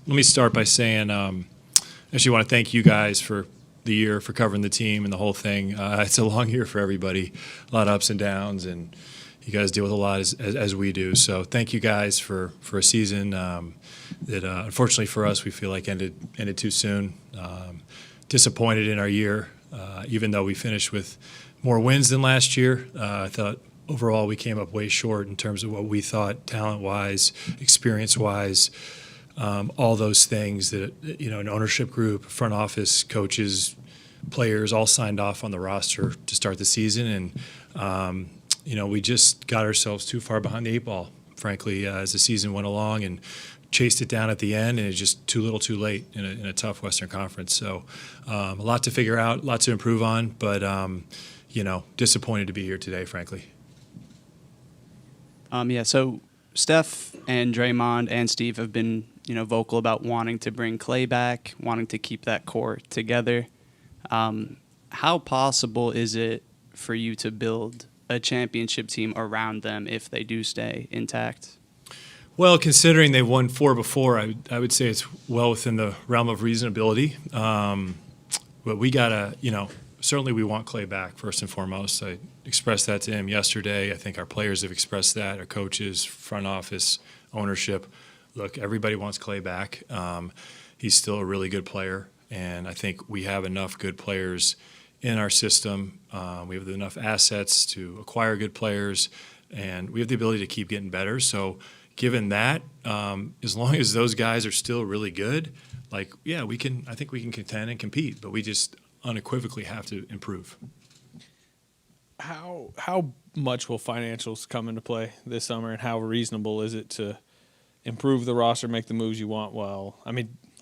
Let me start by saying, actually, want to thank you guys for the year, for covering the team and the whole thing. It's a long year for everybody, a lot of ups and downs, and you guys deal with a lot as we do. So thank you guys for a season that unfortunately for us we feel like ended too soon. Disappointed in our year, even though we finished with more wins than last year. I thought overall we came up way short in terms of what we thought talent-wise, experience-wise, all those things that, an ownership group, front office, coaches, players all signed off on the roster to start the season. And, we just got ourselves too far behind the eight ball, frankly, as the season went along and chased it down at the end, and it's just too little too late in a tough Western Conference. So a lot to figure out, a lot to improve on, but, disappointed to be here today, frankly. So Steph and Draymond and Steve have been, vocal about wanting to bring Klay back, wanting to keep that core together. How possible is it for you to build a championship team around them if they do stay intact? Well, considering they've won 4 before, I would say it's well within the realm of reasonability. But we gotta, certainly we want Klay back first and foremost. I expressed that to him yesterday. I think our players have expressed that, our coaches, front office, ownership. Look, everybody wants Klay back. He's still a really good player, and I think we have enough good players in our system. We have enough assets to acquire good players, and we have the ability to keep getting better. So given that, as long as those guys are still really good, I think we can contend and compete, but we just unequivocally have to improve. How much will financials come into play this summer, and how reasonable is it to improve the roster, make the moves you want? Well,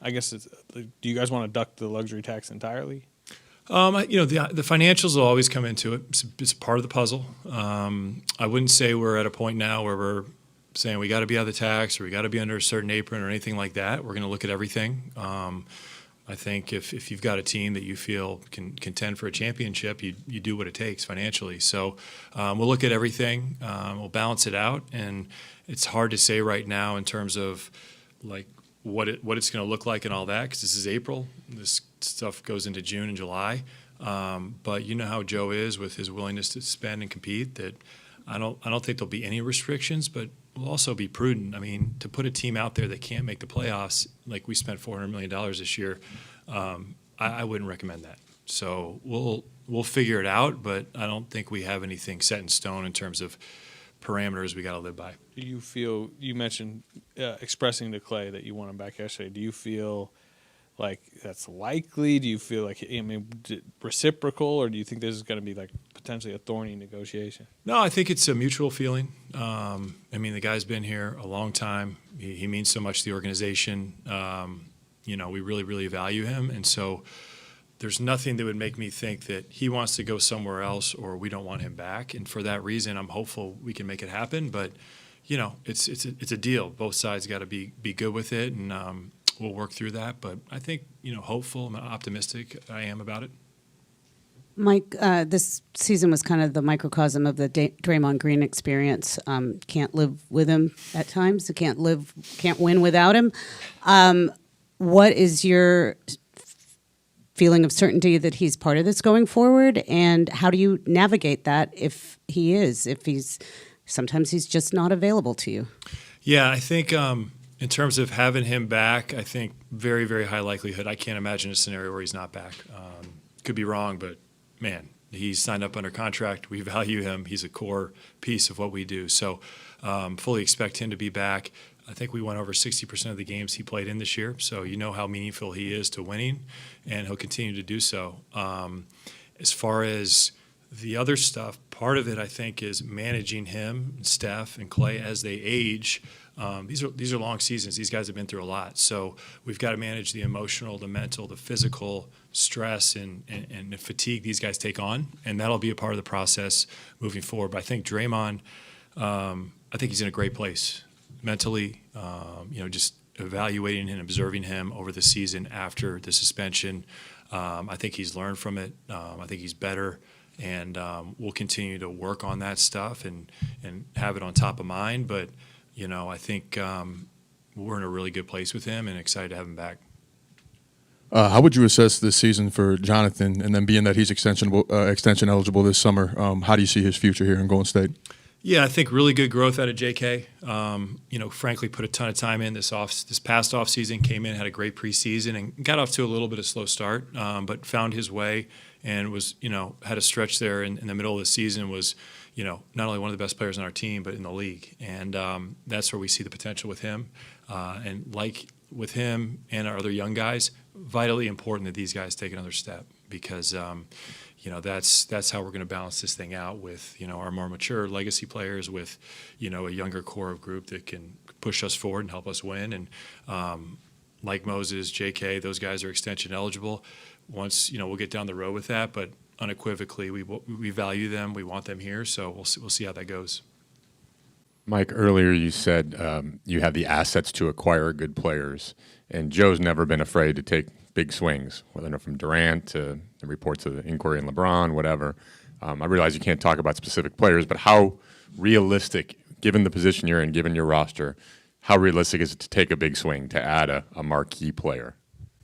I guess do you guys want to duck the luxury tax entirely? The financials will always come into it. It's part of the puzzle. I wouldn't say we're at a point now where we're saying we got to be out of the tax or we got to be under a certain apron or anything like that. We're going to look at everything. I think if you've got a team that you feel can contend for a championship, you do what it takes financially. So we'll look at everything. We'll balance it out, and it's hard to say right now in terms of what it's going to look like and all that, because this is April. This stuff goes into June and July. But you know how Joe is with his willingness to spend and compete. That I don't think there'll be any restrictions, but we'll also be prudent. To put a team out there that can't make the playoffs, like we spent $400 million this year, I wouldn't recommend that. So we'll figure it out, but I don't think we have anything set in stone in terms of parameters we got to live by. Do you feel, you mentioned expressing to Klay that you want him back yesterday, do you feel like that's likely? Do you feel like, reciprocal, or do you think this is going to be potentially a thorny negotiation? No, I think it's a mutual feeling. The guy's been here a long time. He means so much to the organization. We really, really value him. And so there's nothing that would make me think that he wants to go somewhere else or we don't want him back. And for that reason, I'm hopeful we can make it happen. But, it's a deal. Both sides got to be good with it, and we'll work through that. But I think, hopeful, I'm optimistic I am about it. Mike, this season was kind of the microcosm of the Draymond Green experience. Can't live with him at times. Can't win without him. What is your feeling of certainty that he's part of this going forward, and how do you navigate that if sometimes he's just not available to you? Yeah, I think in terms of having him back, I think very, very high likelihood. I can't imagine a scenario where he's not back. Could be wrong, but man, he's signed up under contract. We value him. He's a core piece of what we do. So fully expect him to be back. I think we won over 60% of the games he played in this year. So you know how meaningful he is to winning, and he'll continue to do so. As far as the other stuff, part of it, I think, is managing him, Steph, and Klay as they age. These are long seasons. These guys have been through a lot. So we've got to manage the emotional, the mental, the physical stress and the fatigue these guys take on, and that'll be a part of the process moving forward. But I think Draymond, I think he's in a great place mentally, just evaluating and observing him over the season after the suspension. I think he's learned from it. I think he's better. And we'll continue to work on that stuff and have it on top of mind. But, I think, we're in a really good place with him and excited to have him back. How would you assess this season for Jonathan? And then being that he's extension eligible this summer, how do you see his future here in Golden State? Yeah, I think really good growth out of JK. Frankly, put a ton of time in this past offseason, came in, had a great preseason, and got off to a little bit of a slow start, but found his way and was, had a stretch there in the middle of the season, was, not only one of the best players on our team, but in the league. And that's where we see the potential with him. And like with him and our other young guys, vitally important that these guys take another step because, that's how we're going to balance this thing out with, our more mature legacy players with, a younger core group that can push us forward and help us win. And like Moses, JK, those guys are extension eligible. Once, we'll get down the road with that, but unequivocally, we value them. We want them here, so we'll see how that goes. Mike, earlier you said you have the assets to acquire good players, and Joe's never been afraid to take big swings, whether they're from Durant to the reports of the inquiry in LeBron, whatever. I realize you can't talk about specific players, but how realistic, given the position you're in, given your roster, how realistic is it to take a big swing, to add a marquee player?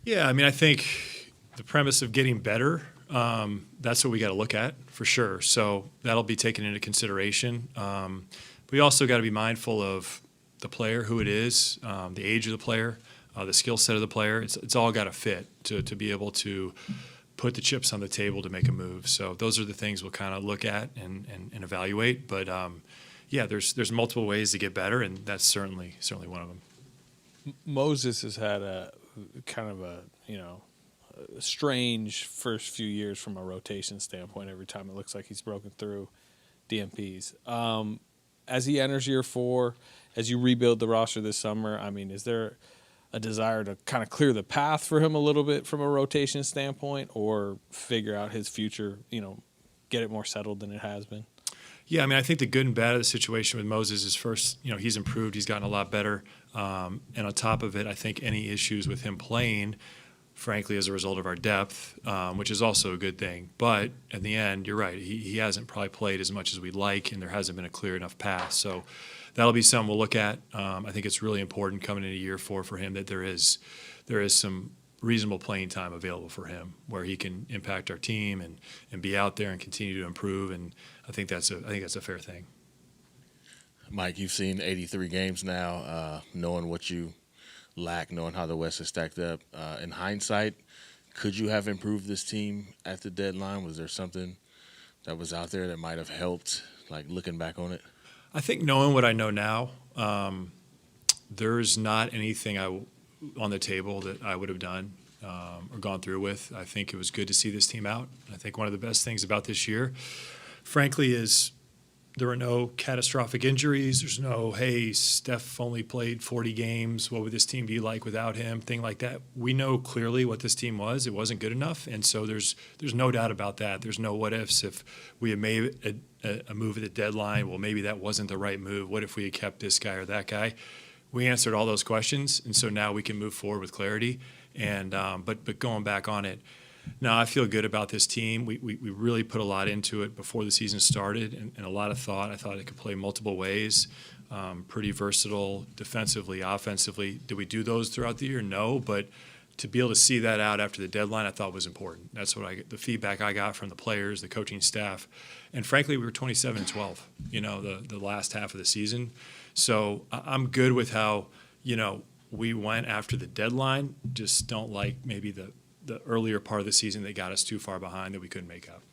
Yeah, I think the premise of getting better, that's what we got to look at for sure. So that'll be taken into consideration. We also got to be mindful of the player, who it is, the age of the player, the skill set of the player. It's all got to fit to be able to put the chips on the table to make a move. So those are the things we'll kind of look at and evaluate. But there's multiple ways to get better, and that's certainly one of them. Moses has had a kind of a strange first few years from a rotation standpoint. Every time it looks like he's broken through DMPs. As he enters year 4, as you rebuild the roster this summer, is there a desire to kind of clear the path for him a little bit from a rotation standpoint, or figure out his future, get it more settled than it has been? Yeah, I think the good and bad of the situation with Moses is first, he's improved, he's gotten a lot better. And on top of it, I think any issues with him playing, frankly, as a result of our depth, which is also a good thing. But in the end, you're right, he hasn't probably played as much as we'd like, and there hasn't been a clear enough path. So that'll be something we'll look at. I think it's really important coming into year 4 for him that there is some reasonable playing time available for him where he can impact our team and be out there and continue to improve. And I think that's a fair thing. Mike, you've seen 83 games now, knowing what you lack, knowing how the West is stacked up. In hindsight, could you have improved this team at the deadline? Was there something that was out there that might have helped, like looking back on it? I think knowing what I know now, there's not anything on the table that I would have done or gone through with. I think it was good to see this team out. I think one of the best things about this year, frankly, is there were no catastrophic injuries. There's no, hey, Steph only played 40 games. What would this team be like without him? Thing like that. We know clearly what this team was. It wasn't good enough, and so there's no doubt about that. There's no what ifs. If we had made a move at the deadline, well, maybe that wasn't the right move. What if we had kept this guy or that guy? We answered all those questions, and so now we can move forward with clarity. And but going back on it, no, I feel good about this team. We really put a lot into it before the season started, and a lot of thought. I thought it could play multiple ways, pretty versatile defensively, offensively. Did we do those throughout the year? No, but to be able to see that out after the deadline, I thought was important. That's what the feedback I got from the players, the coaching staff, and frankly, we were 27-12. The last half of the season. So I'm good with how, we went after the deadline. Just don't like maybe the earlier part of the season that got us too far behind that we couldn't make up.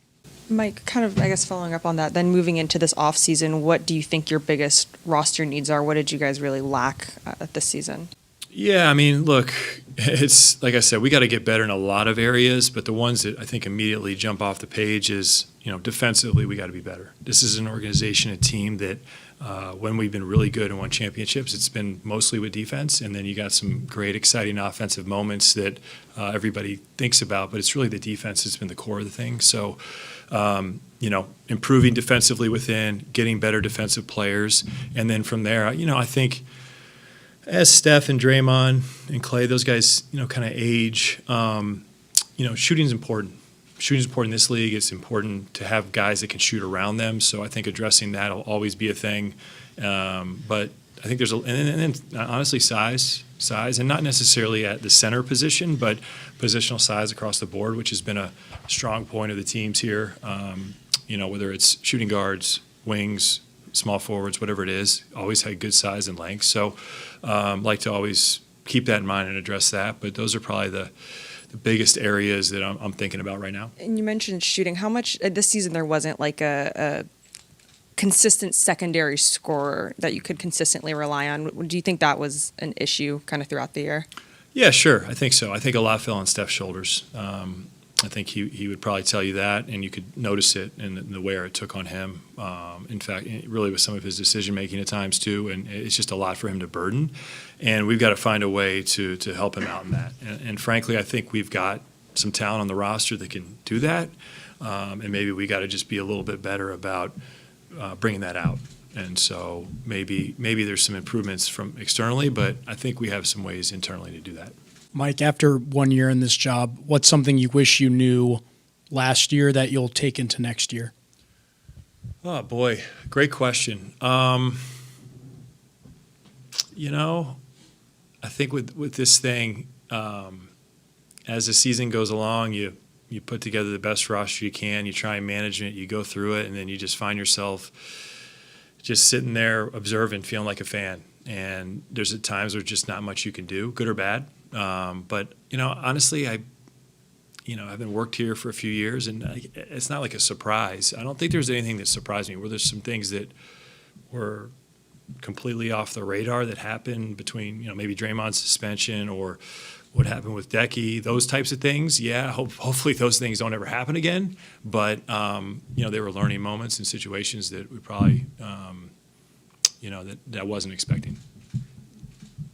Mike, kind of, I guess, following up on that, then moving into this offseason, what do you think your biggest roster needs are? What did you guys really lack this season? Yeah, look, it's like I said, we got to get better in a lot of areas, but the ones that I think immediately jump off the page is, defensively, we got to be better. This is an organization, a team that when we've been really good and won championships, it's been mostly with defense, and then you got some great, exciting offensive moments that everybody thinks about, but it's really the defense that's been the core of the thing. So, improving defensively within, getting better defensive players, and then from there, I think as Steph and Draymond and Klay, those guys, kind of age, shooting's important. Shooting's important in this league. It's important to have guys that can shoot around them. So I think addressing that will always be a thing. But I think there's and then honestly size, and not necessarily at the center position, but positional size across the board, which has been a strong point of the teams here. Whether it's shooting guards, wings, small forwards, whatever it is, always had good size and length. So like to always keep that in mind and address that. But those are probably the biggest areas that I'm thinking about right now. And you mentioned shooting. How much this season there wasn't like a consistent secondary scorer that you could consistently rely on? Do you think that was an issue kind of throughout the year? Yeah, sure. I think so. I think a lot fell on Steph's shoulders. I think he would probably tell you that, and you could notice it in the wear it took on him. In fact, really with some of his decision-making at times too, and it's just a lot for him to burden. And we've got to find a way to help him out in that. And frankly, I think we've got some talent on the roster that can do that, and maybe we got to just be a little bit better about bringing that out. And so maybe there's some improvements from externally, but I think we have some ways internally to do that. Mike, after 1 year in this job, what's something you wish you knew last year that you'll take into next year? Oh, boy. Great question. I think with this thing, as the season goes along, you put together the best roster you can, you try and manage it, you go through it, and then you just find yourself just sitting there observing, feeling like a fan. And there's at times where just not much you can do, good or bad. But honestly, I've been worked here for a few years, and it's not like a surprise. I don't think there's anything that surprised me. Where there's some things that were completely off the radar that happened between maybe Draymond's suspension or what happened with Decky, those types of things. Yeah, hopefully those things don't ever happen again. But they were learning moments and situations that we probably that I wasn't expecting.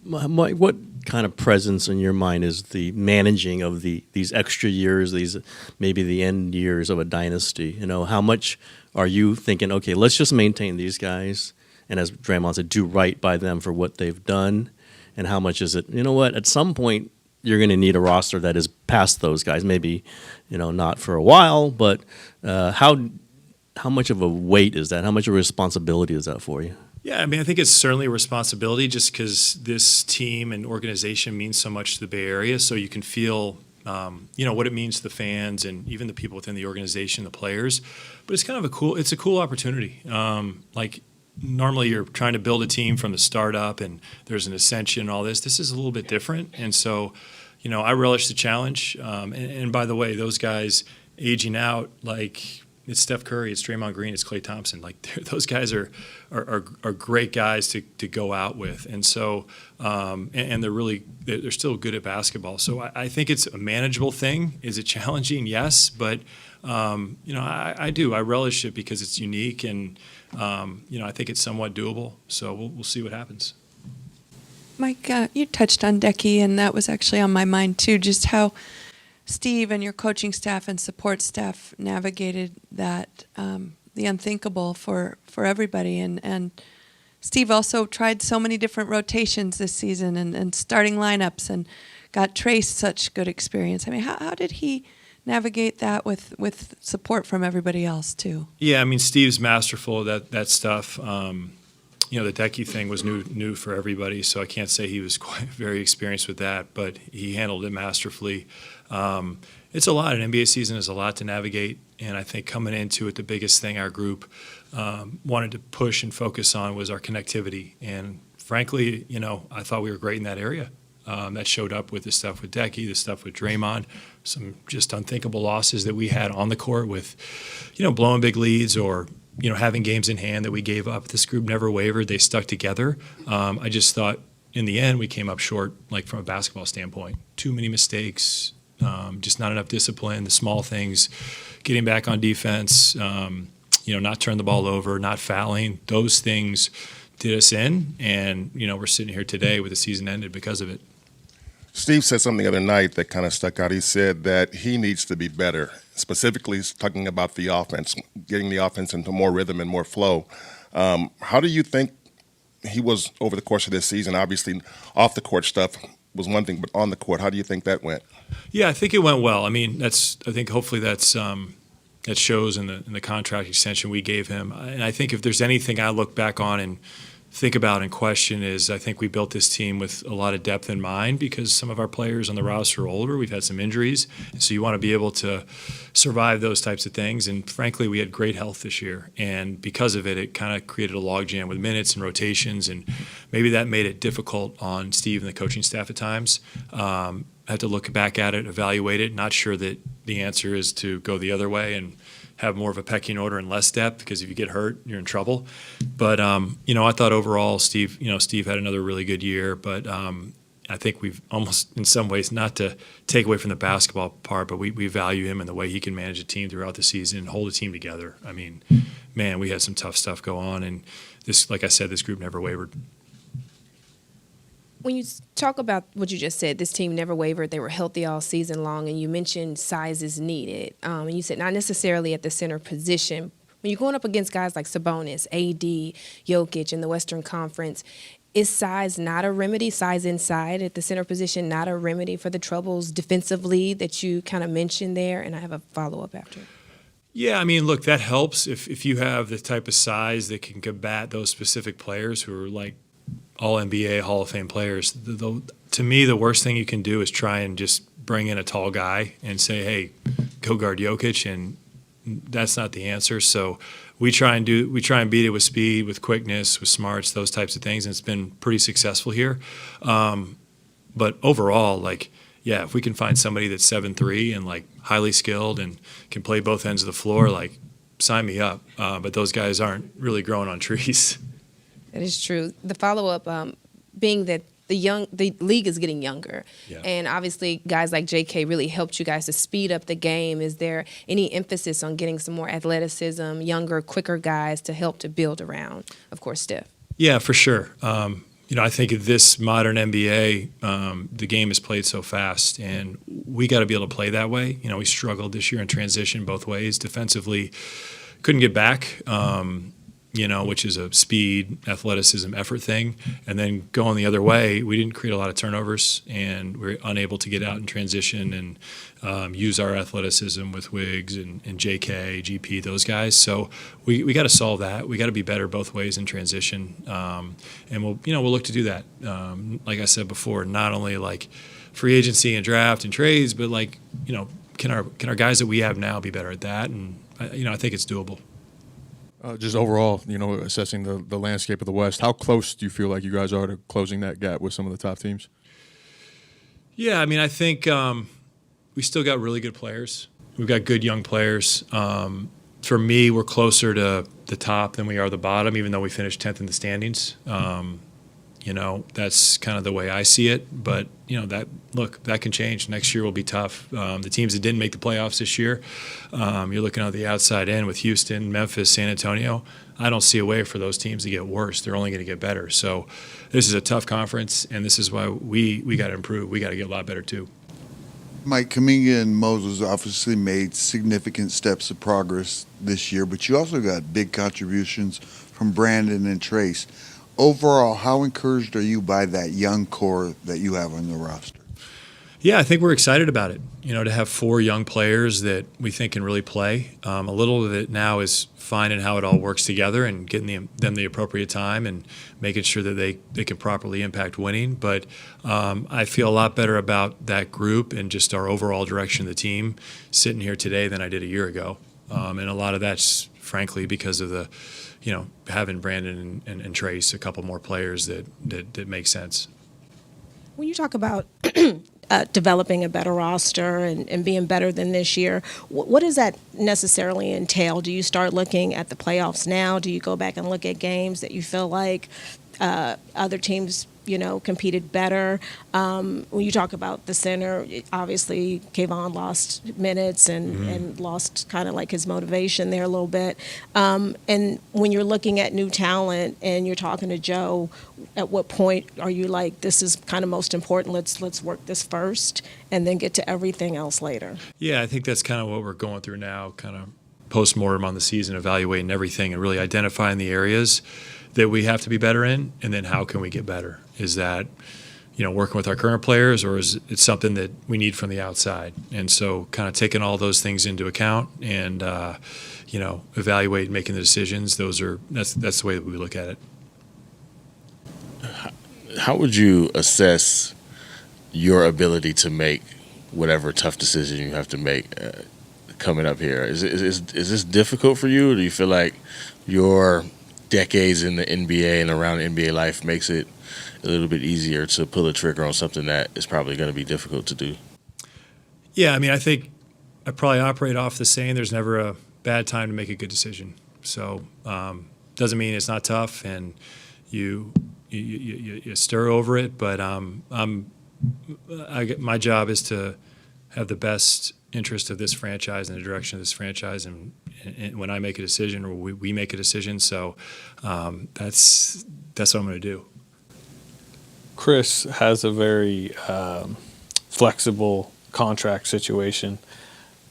Mike, what kind of presence in your mind is the managing of these extra years, these maybe the end years of a dynasty? How much are you thinking, okay, let's just maintain these guys, and as Draymond said, do right by them for what they've done? And how much is it, at some point you're going to need a roster that is past those guys, maybe, not for a while, but how much of a weight is that? How much of a responsibility is that for you? Yeah, I think it's certainly a responsibility just because this team and organization means so much to the Bay Area. So you can feel, what it means to the fans and even the people within the organization, the players. But it's kind of a cool opportunity. Normally you're trying to build a team from the start up and there's an ascension and all this. This is a little bit different. And so, I relish the challenge. And by the way, those guys aging out, it's Steph Curry, it's Draymond Green, it's Klay Thompson. Those guys are great guys to go out with, and so and they're still good at basketball. So I think it's a manageable thing. Is it challenging? Yes, but I relish it because it's unique, and I think it's somewhat doable. So we'll see what happens. Mike, you touched on Decky, and that was actually on my mind too. Just how Steve and your coaching staff and support staff navigated that, the unthinkable for everybody. And Steve also tried so many different rotations this season and starting lineups and got Trace such good experience. How did he navigate that with support from everybody else too? Yeah, Steve's masterful at that stuff. The Decky thing was new for everybody, so I can't say he was quite very experienced with that, but he handled it masterfully. It's a lot. An NBA season is a lot to navigate, and I think coming into it, the biggest thing our group wanted to push and focus on was our connectivity. And frankly, I thought we were great in that area. That showed up with the stuff with Decky, the stuff with Draymond, some just unthinkable losses that we had on the court with, blowing big leads or having games in hand that we gave up. This group never wavered. They stuck together. I just thought in the end we came up short, from a basketball standpoint. Too many mistakes, just not enough discipline, the small things, getting back on defense, not turning the ball over, not fouling. Those things did us in, and, we're sitting here today with the season ended because of it. Steve said something the other night that kind of stuck out. He said that he needs to be better, specifically talking about the offense, getting the offense into more rhythm and more flow. How do you think he was over the course of this season? Obviously, off the court stuff was one thing, but on the court, how do you think that went? Yeah, I think it went well. I think hopefully that shows in the contract extension we gave him. And I think if there's anything I look back on and think about and question is I think we built this team with a lot of depth in mind because some of our players on the roster are older. We've had some injuries. So you want to be able to survive those types of things. And frankly, we had great health this year. And because of it, it kind of created a logjam with minutes and rotations. And maybe that made it difficult on Steve and the coaching staff at times. I had to look back at it, evaluate it. Not sure that the answer is to go the other way and have more of a pecking order and less depth, because if you get hurt, you're in trouble. But I thought overall Steve had another really good year. But I think we've almost, in some ways, not to take away from the basketball part, but we value him and the way he can manage a team throughout the season and hold a team together. I mean, man, we had some tough stuff go on, and this, like I said, this group never wavered. When you talk about what you just said, this team never wavered. They were healthy all season long, and you mentioned size is needed. And you said not necessarily at the center position. When you're going up against guys like Sabonis, AD, Jokic in the Western Conference, is size not a remedy, size inside at the center position not a remedy for the troubles defensively that you kind of mentioned there? And I have a follow-up after. Yeah, I mean, look, that helps if you have the type of size that can combat those specific players who are like all NBA Hall of Fame players. To me, the worst thing you can do is try and just bring in a tall guy and say, hey, go guard Jokic, and that's not the answer. So we try and beat it with speed, with quickness, with smarts, those types of things, and it's been pretty successful here. But overall, if we can find somebody that's 7'3" and highly skilled and can play both ends of the floor, sign me up. But those guys aren't really growing on trees. That is true. The follow-up being that the league is getting younger, and obviously guys like J.K. really helped you guys to speed up the game. Is there any emphasis on getting some more athleticism, younger, quicker guys to help to build around, of course, Steph? Yeah, for sure. I think in this modern NBA, the game is played so fast, and we got to be able to play that way. We struggled this year in transition both ways. Defensively, couldn't get back. Which is a speed, athleticism, effort thing. And then going the other way, we didn't create a lot of turnovers, and we were unable to get out in transition and use our athleticism with Wiggs and JK, GP, those guys. So we got to solve that. We got to be better both ways in transition. And we'll look to do that. Like I said before, not only free agency and draft and trades, but can our guys that we have now be better at that? And I think it's doable. Just overall, assessing the landscape of the West, how close do you feel like you guys are to closing that gap with some of the top teams? Yeah, I mean, I think we still got really good players. We've got good young players. For me, we're closer to the top than we are the bottom, even though we finished 10th in the standings. That's kind of the way I see it. But, that can change. Next year will be tough. The teams that didn't make the playoffs this year, you're looking at the outside end with Houston, Memphis, San Antonio. I don't see a way for those teams to get worse. They're only going to get better. So this is a tough conference, and this is why we got to improve. We got to get a lot better too. Mike, Kuminga and Moses obviously made significant steps of progress this year, but you also got big contributions from Brandon and Trace. Overall, how encouraged are you by that young core that you have on the roster? Yeah, I think we're excited about it. To have 4 young players that we think can really play. A little of it now is finding how it all works together and getting them the appropriate time and making sure that they can properly impact winning. But I feel a lot better about that group and just our overall direction of the team sitting here today than I did a year ago. And a lot of that's, frankly, because of the having Brandon and Trace, a couple more players that make sense. When you talk about developing a better roster and being better than this year, what does that necessarily entail? Do you start looking at the playoffs now? Do you go back and look at games that you feel like other teams competed better? When you talk about the center, obviously Kayvon lost minutes and lost kind of his motivation there a little bit. And when you're looking at new talent and you're talking to Joe, at what point are you like, this is kind of most important, let's work this first and then get to everything else later? Yeah, I think that's kind of what we're going through now, kind of post-mortem on the season, evaluating everything and really identifying the areas that we have to be better in, and then how can we get better? Is that, working with our current players, or is it something that we need from the outside? And so kind of taking all those things into account and, evaluate making the decisions, that's the way that we look at it. how would you assess your ability to make whatever tough decision you have to make coming up here? Is this difficult for you, or do you feel like your decades in the NBA and around NBA life makes it a little bit easier to pull a trigger on something that is probably going to be difficult to do? Yeah, I mean, I think I probably operate off the saying there's never a bad time to make a good decision. So doesn't mean it's not tough and you stir over it, but my job is to have the best interest of this franchise and the direction of this franchise, and when I make a decision or we make a decision, so that's what I'm going to do. Chris has a very flexible contract situation,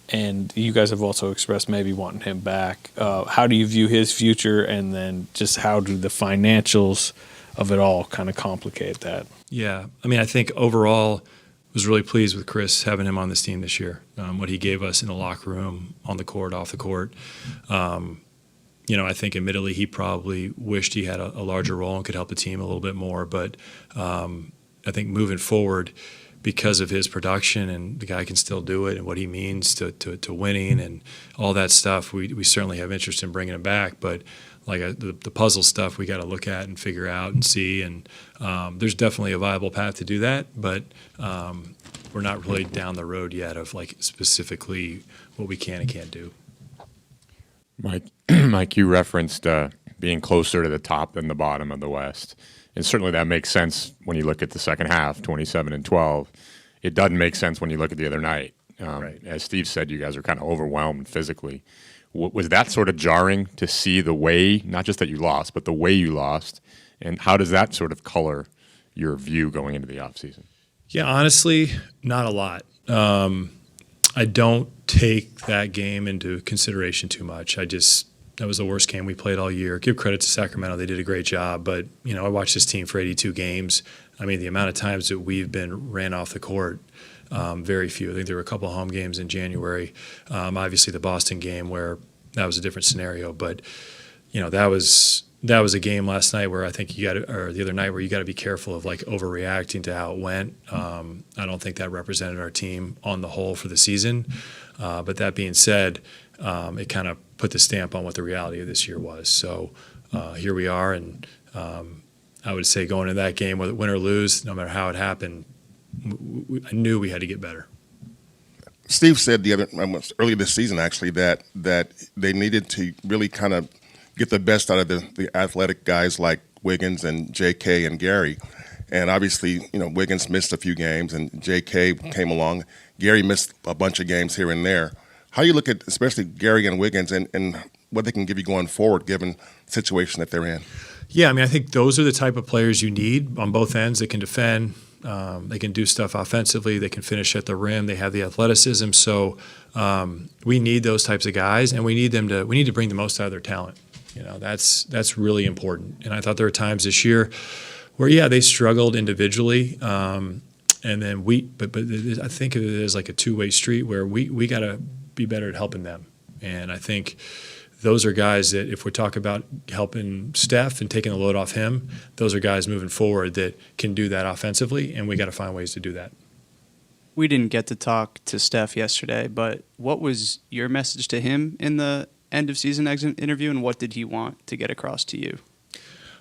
and you guys have also expressed maybe wanting him back. How do you view his future, and then just how do the financials of it all kind of complicate that? Yeah, I mean, I think overall was really pleased with Chris having him on this team this year. What he gave us in the locker room, on the court, off the court. I think admittedly he probably wished he had a larger role and could help the team a little bit more. But I think moving forward, because of his production and the guy can still do it and what he means to winning and all that stuff, we certainly have interest in bringing him back. But the puzzle stuff we got to look at and figure out and see. And there's definitely a viable path to do that, but we're not really down the road yet of specifically what we can and can't do. Mike, you referenced being closer to the top than the bottom of the West. And certainly that makes sense when you look at the second half, 27-12. It doesn't make sense when you look at the other night. Right. As Steve said, you guys are kind of overwhelmed physically. Was that sort of jarring to see the way, not just that you lost, but the way you lost? And how does that sort of color your view going into the offseason? Yeah, honestly, not a lot. I don't take that game into consideration too much. That was the worst game we played all year. Give credit to Sacramento. They did a great job. But, I watched this team for 82 games. I mean, the amount of times that we've been ran off the court, very few. I think there were a couple of home games in January. Obviously, the Boston game where that was a different scenario. But, that was a game last night where I think or the other night where you got to be careful of overreacting to how it went. I don't think that represented our team on the whole for the season. But that being said, it kind of put the stamp on what the reality of this year was. So here we are, and I would say going into that game, whether win or lose, no matter how it happened, I knew we had to get better. Steve said earlier this season actually that they needed to really kind of get the best out of the athletic guys like Wiggins and J.K. and Gary. And obviously, Wiggins missed a few games and J.K. came along. Gary missed a bunch of games here and there. How do you look at especially Gary and Wiggins and what they can give you going forward given the situation that they're in? Yeah, I mean, I think those are the type of players you need on both ends. They can defend. They can do stuff offensively. They can finish at the rim. They have the athleticism. So we need those types of guys, and we need to bring the most out of their talent. That's really important. And I thought there were times this year where, they struggled individually, and then but I think of it as like a two-way street where we got to be better at helping them. And I think those are guys that if we talk about helping Steph and taking the load off him, those are guys moving forward that can do that offensively, and we got to find ways to do that. We didn't get to talk to Steph yesterday, but what was your message to him in the end of season exit interview, and what did he want to get across to you?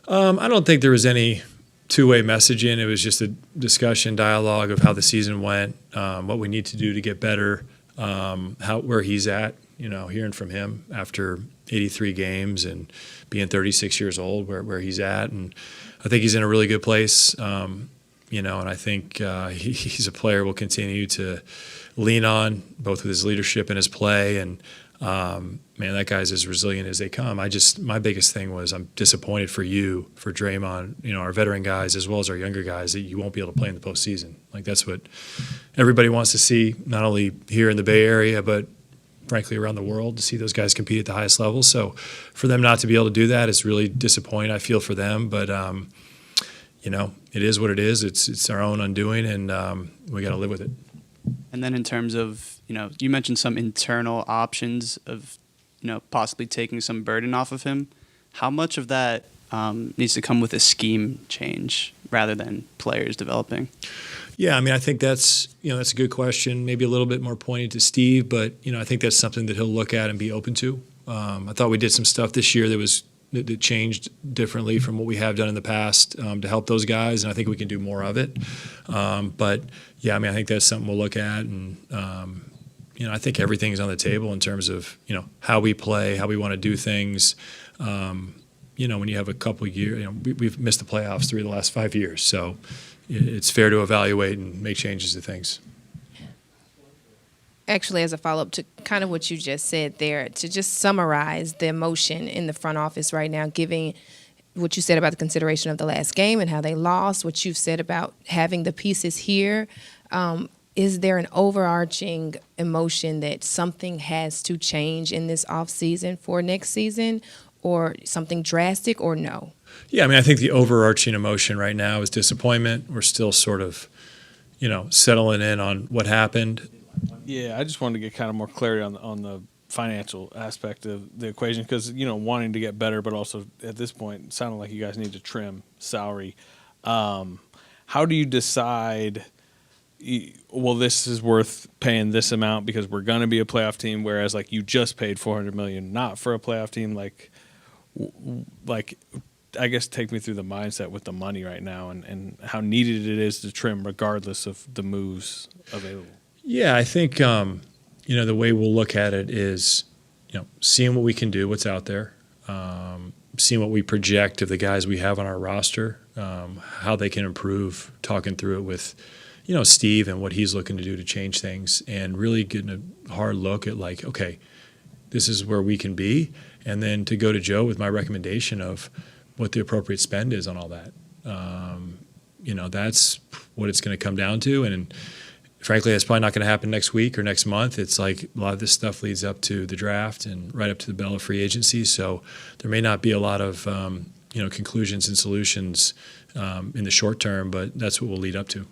I don't think there was any two-way messaging. It was just a discussion, dialogue of how the season went, what we need to do to get better, where he's at, hearing from him after 83 games and being 36 years old, where he's at. And I think he's in a really good place, and I think he's a player we'll continue to lean on, both with his leadership and his play. And man, that guy's as resilient as they come. My biggest thing was I'm disappointed for Draymond, our veteran guys as well as our younger guys, that you won't be able to play in the postseason. That's what everybody wants to see, not only here in the Bay Area, but frankly around the world, to see those guys compete at the highest level. So for them not to be able to do that is really disappointing. I feel for them, but it is what it is. It's our own undoing, and we got to live with it. And then in terms of, you mentioned some internal options of, possibly taking some burden off of him. How much of that needs to come with a scheme change? rather than players developing? Yeah, I mean, I think that's a good question. Maybe a little bit more pointed to Steve, but I think that's something that he'll look at and be open to. I thought we did some stuff this year that changed differently from what we have done in the past to help those guys, and I think we can do more of it. But yeah, I mean, I think that's something we'll look at, and I think everything's on the table in terms of how we play, how we want to do things. When you have a couple of years, we've missed the playoffs 3 of the last 5 years, so it's fair to evaluate and make changes to things. Actually, as a follow-up to kind of what you just said there, to just summarize the emotion in the front office right now, giving what you said about the consideration of the last game and how they lost, what you've said about having the pieces here, is there an overarching emotion that something has to change in this offseason for next season, or something drastic, or no? Yeah, I mean, I think the overarching emotion right now is disappointment. We're still sort of, settling in on what happened. Yeah, I just wanted to get kind of more clarity on the financial aspect of the equation, because wanting to get better, but also at this point it sounded like you guys need to trim salary. How do you decide? Well, this is worth paying this amount because we're going to be a playoff team, whereas like you just paid $400 million not for a playoff team. Like I guess take me through the mindset with the money right now and how needed it is to trim regardless of the moves available. Yeah, I think the way we'll look at it is seeing what we can do, what's out there, seeing what we project of the guys we have on our roster, how they can improve, talking through it with Steve and what he's looking to do to change things, and really getting a hard look at okay, this is where we can be, and then to go to Joe with my recommendation of what the appropriate spend is on all that. That's what it's going to come down to, and frankly, that's probably not going to happen next week or next month. It's like a lot of this stuff leads up to the draft and right up to the bell of free agency, so there may not be a lot of conclusions and solutions in the short term, but that's what we'll lead up to.